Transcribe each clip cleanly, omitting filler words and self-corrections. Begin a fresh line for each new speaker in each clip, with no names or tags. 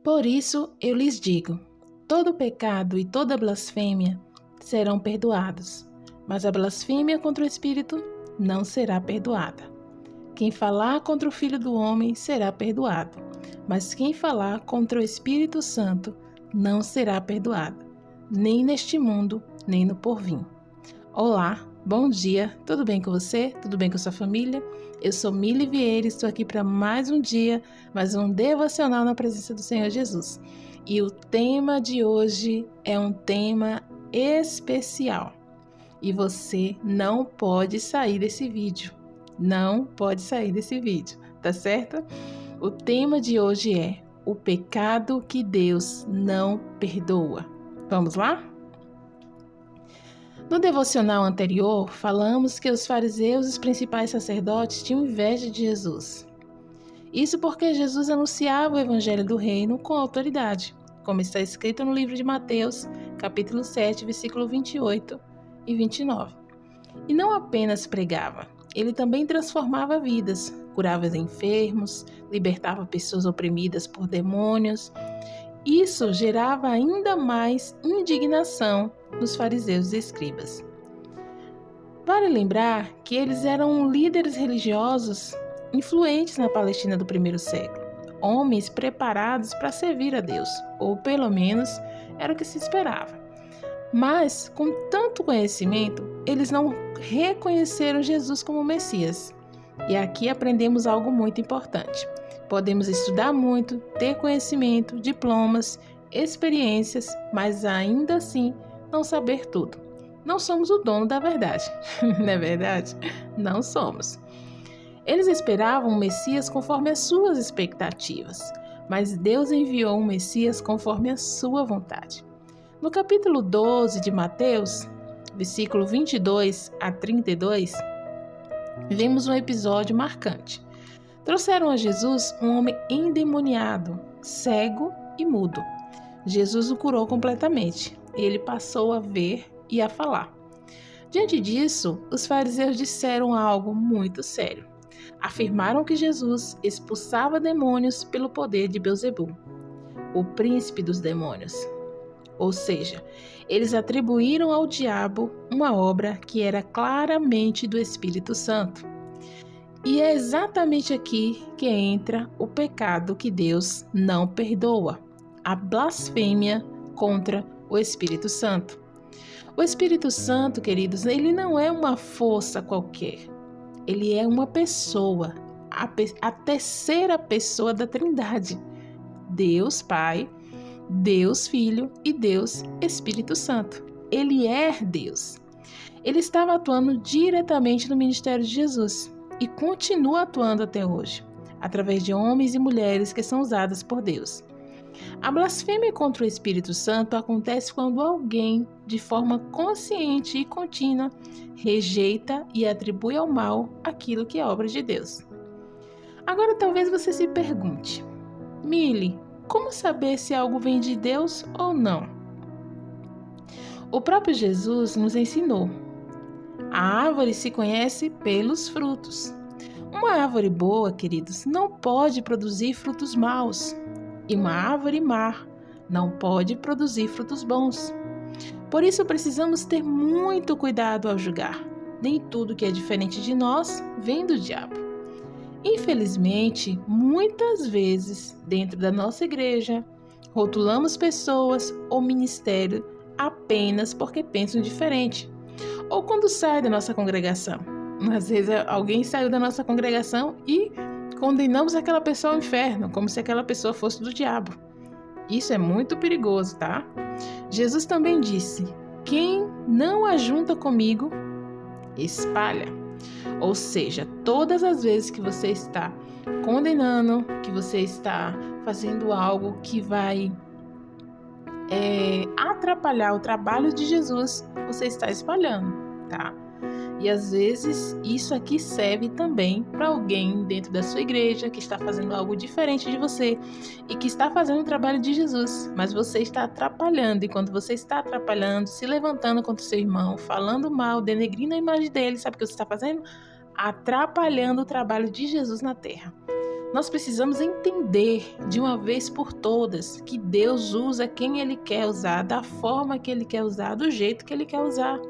Por isso eu lhes digo, todo pecado e toda blasfêmia serão perdoados, mas a blasfêmia contra o Espírito não será perdoada. Quem falar contra o Filho do Homem será perdoado, mas quem falar contra o Espírito Santo não será perdoado, nem neste mundo, nem no porvir. Olá, bom dia, tudo bem com você? Tudo bem com sua família? Eu sou Mili Vieira, estou aqui para mais um dia, mais um devocional na presença do Senhor Jesus. E o tema de hoje é um tema especial. E você não pode sair desse vídeo. Não pode sair desse vídeo, tá certo? O tema de hoje é o pecado que Deus não perdoa. Vamos lá? No devocional anterior, falamos que os fariseus e os principais sacerdotes tinham inveja de Jesus. Isso porque Jesus anunciava o evangelho do reino com autoridade, como está escrito no livro de Mateus, capítulo 7, versículo 28 e 29. E não apenas pregava, ele também transformava vidas, curava os enfermos, libertava pessoas oprimidas por demônios. Isso gerava ainda mais indignação nos fariseus e escribas. Vale lembrar que eles eram líderes religiosos influentes na Palestina do primeiro século, homens preparados para servir a Deus, ou pelo menos era o que se esperava. Mas, com tanto conhecimento, eles não reconheceram Jesus como Messias. E aqui aprendemos algo muito importante. Podemos estudar muito, ter conhecimento, diplomas, experiências, mas ainda assim não saber tudo. Não somos o dono da verdade, não é verdade? Não somos. Eles esperavam um Messias conforme as suas expectativas, mas Deus enviou um Messias conforme a sua vontade. No capítulo 12 de Mateus, versículo 22 a 32, vemos um episódio marcante. Trouxeram a Jesus um homem endemoniado, cego e mudo. Jesus o curou completamente. Ele passou a ver e a falar. Diante disso, os fariseus disseram algo muito sério. Afirmaram que Jesus expulsava demônios pelo poder de Beelzebul, o príncipe dos demônios. Ou seja, eles atribuíram ao diabo uma obra que era claramente do Espírito Santo. E é exatamente aqui que entra o pecado que Deus não perdoa, a blasfêmia contra o Espírito Santo. O Espírito Santo, queridos, ele não é uma força qualquer. Ele é uma pessoa, a terceira pessoa da Trindade. Deus Pai, Deus Filho e Deus Espírito Santo. Ele é Deus. Ele estava atuando diretamente no ministério de Jesus e continua atuando até hoje, através de homens e mulheres que são usadas por Deus. A blasfêmia contra o Espírito Santo acontece quando alguém, de forma consciente e contínua, rejeita e atribui ao mal aquilo que é obra de Deus. Agora talvez você se pergunte, Mili, como saber se algo vem de Deus ou não? O próprio Jesus nos ensinou. A árvore se conhece pelos frutos. Uma árvore boa, queridos, não pode produzir frutos maus. E uma árvore má não pode produzir frutos bons. Por isso precisamos ter muito cuidado ao julgar. Nem tudo que é diferente de nós vem do diabo. Infelizmente, muitas vezes, dentro da nossa igreja, rotulamos pessoas ou ministério apenas porque pensam diferente. Ou quando sai da nossa congregação. Às vezes alguém saiu da nossa congregação e condenamos aquela pessoa ao inferno, como se aquela pessoa fosse do diabo. Isso é muito perigoso, tá? Jesus também disse, quem não ajunta comigo, espalha. Ou seja, todas as vezes que você está condenando, que você está fazendo algo que vai atrapalhar o trabalho de Jesus, você está espalhando, tá? E às vezes isso aqui serve também para alguém dentro da sua igreja que está fazendo algo diferente de você e que está fazendo o trabalho de Jesus, mas você está atrapalhando. E quando você está atrapalhando, se levantando contra o seu irmão, falando mal, denegrindo a imagem dele, sabe o que você está fazendo? Atrapalhando o trabalho de Jesus na terra. Nós precisamos entender de uma vez por todas que Deus usa quem Ele quer usar, da forma que Ele quer usar, do jeito que Ele quer usar.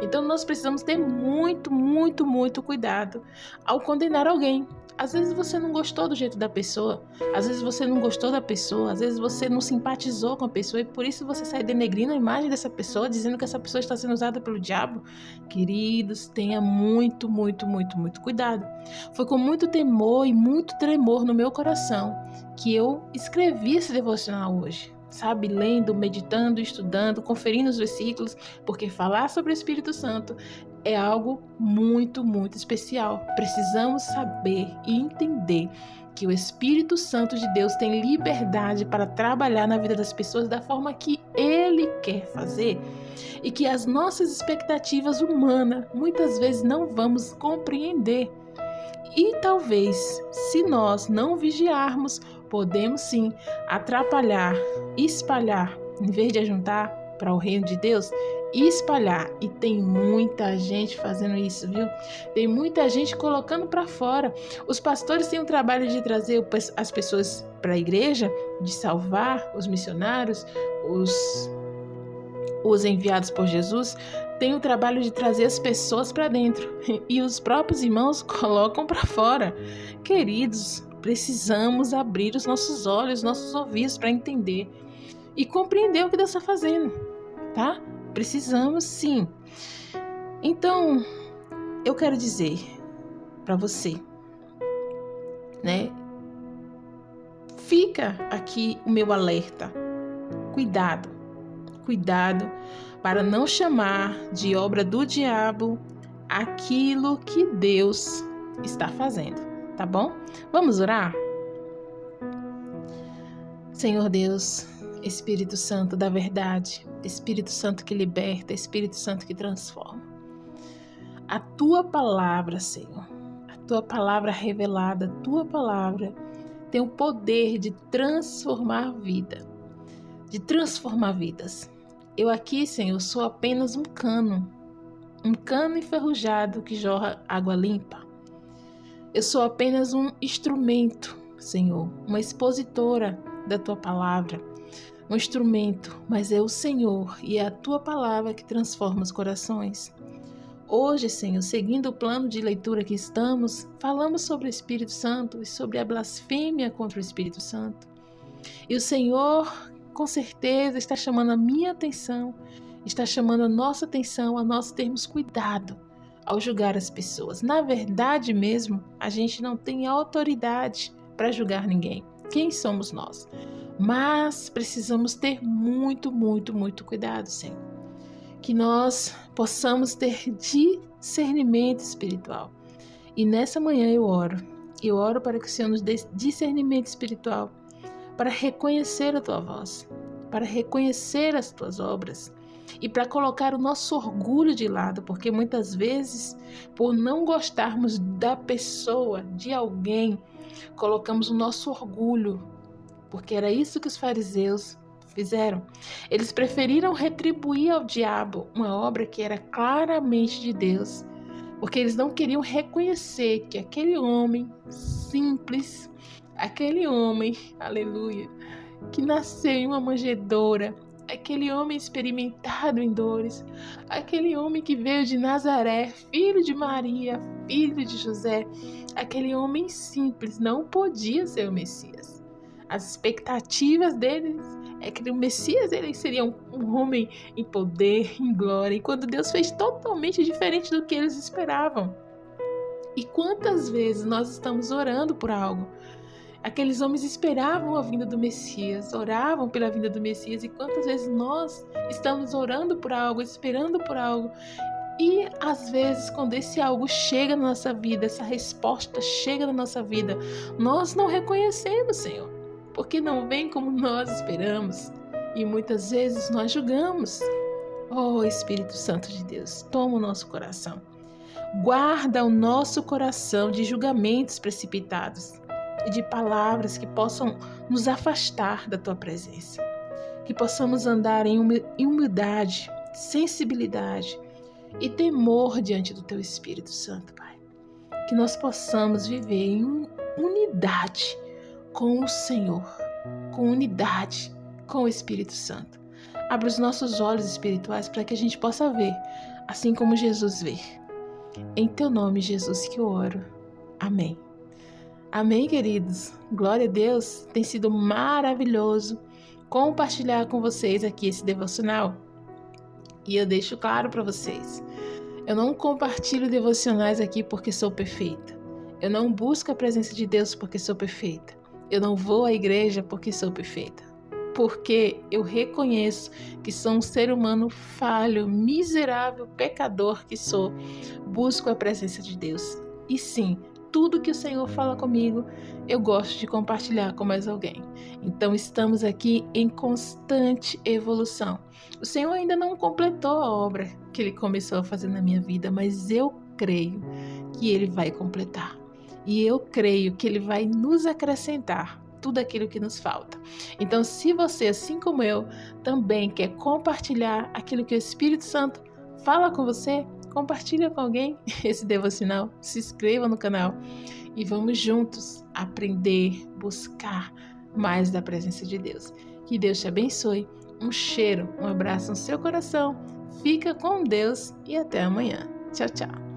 Então nós precisamos ter muito, muito, muito cuidado ao condenar alguém. Às vezes você não gostou do jeito da pessoa, às vezes você não gostou da pessoa, às vezes você não simpatizou com a pessoa e por isso você sai denegrindo a imagem dessa pessoa, dizendo que essa pessoa está sendo usada pelo diabo. Queridos, tenha muito, muito, muito, muito cuidado. Foi com muito temor e muito tremor no meu coração que eu escrevi esse devocional hoje. Sabe, lendo, meditando, estudando, conferindo os versículos, porque falar sobre o Espírito Santo é algo muito, muito especial. Precisamos saber e entender que o Espírito Santo de Deus tem liberdade para trabalhar na vida das pessoas da forma que Ele quer fazer e que as nossas expectativas humanas muitas vezes não vamos compreender. E talvez, se nós não vigiarmos, podemos sim atrapalhar, espalhar, em vez de ajuntar para o reino de Deus, espalhar. E tem muita gente fazendo isso, viu? Tem muita gente colocando para fora. Os pastores têm o trabalho de trazer as pessoas para a igreja, de salvar os missionários, os enviados por Jesus, tem o trabalho de trazer as pessoas para dentro e os próprios irmãos colocam para fora. Queridos, precisamos abrir os nossos olhos, nossos ouvidos para entender e compreender o que Deus está fazendo, tá? Precisamos sim. Então, eu quero dizer para você, né? Fica aqui o meu alerta. Cuidado para não chamar de obra do diabo aquilo que Deus está fazendo, tá bom? Vamos orar? Senhor Deus, Espírito Santo da verdade, Espírito Santo que liberta, Espírito Santo que transforma. A Tua palavra, Senhor, a Tua palavra revelada, a Tua palavra tem o poder de transformar vida, de transformar vidas. Eu aqui, Senhor, sou apenas um cano enferrujado que jorra água limpa. Eu sou apenas um instrumento, Senhor, uma expositora da Tua palavra, um instrumento, mas é o Senhor e é a Tua palavra que transforma os corações. Hoje, Senhor, seguindo o plano de leitura que estamos, falamos sobre o Espírito Santo e sobre a blasfêmia contra o Espírito Santo. E o Senhor, com certeza, está chamando a minha atenção, está chamando a nossa atenção a nós termos cuidado ao julgar as pessoas. Na verdade mesmo, a gente não tem autoridade para julgar ninguém. Quem somos nós? Mas precisamos ter muito, muito, muito cuidado, Senhor. Que nós possamos ter discernimento espiritual. E nessa manhã eu oro para que o Senhor nos dê discernimento espiritual, para reconhecer a Tua voz, para reconhecer as Tuas obras e para colocar o nosso orgulho de lado, porque muitas vezes, por não gostarmos da pessoa, de alguém, colocamos o nosso orgulho, porque era isso que os fariseus fizeram. Eles preferiram retribuir ao diabo uma obra que era claramente de Deus, porque eles não queriam reconhecer que aquele homem simples, aquele homem, aleluia, que nasceu em uma manjedoura, aquele homem experimentado em dores, aquele homem que veio de Nazaré, filho de Maria, filho de José, aquele homem simples não podia ser o Messias. As expectativas deles é que o Messias ele seria um homem em poder, em glória, e quando Deus fez totalmente diferente do que eles esperavam. E quantas vezes nós estamos orando por algo? Aqueles homens esperavam a vinda do Messias, oravam pela vinda do Messias, e quantas vezes nós estamos orando por algo, esperando por algo, e às vezes quando esse algo chega na nossa vida, essa resposta chega na nossa vida, nós não reconhecemos, Senhor, porque não vem como nós esperamos, e muitas vezes nós julgamos. Oh, Espírito Santo de Deus, toma o nosso coração, guarda o nosso coração de julgamentos precipitados, e de palavras que possam nos afastar da Tua presença. Que possamos andar em humildade, sensibilidade e temor diante do Teu Espírito Santo, Pai. Que nós possamos viver em unidade com o Senhor, com unidade com o Espírito Santo. Abra os nossos olhos espirituais para que a gente possa ver, assim como Jesus vê. Em teu nome, Jesus, que eu oro. Amém. Amém, queridos. Glória a Deus. Tem sido maravilhoso compartilhar com vocês aqui esse devocional. E eu deixo claro para vocês, eu não compartilho devocionais aqui porque sou perfeita. Eu não busco a presença de Deus porque sou perfeita. Eu não vou à igreja porque sou perfeita. Porque eu reconheço que sou um ser humano falho, miserável, pecador que sou. Busco a presença de Deus. E sim, tudo que o Senhor fala comigo, eu gosto de compartilhar com mais alguém. Então estamos aqui em constante evolução. O Senhor ainda não completou a obra que Ele começou a fazer na minha vida, mas eu creio que Ele vai completar. E eu creio que Ele vai nos acrescentar tudo aquilo que nos falta. Então, se você, assim como eu, também quer compartilhar aquilo que o Espírito Santo fala com você, compartilha com alguém esse devocional, se inscreva no canal e vamos juntos aprender, buscar mais da presença de Deus. Que Deus te abençoe. Um cheiro, um abraço no seu coração. Fica com Deus e até amanhã. Tchau, tchau.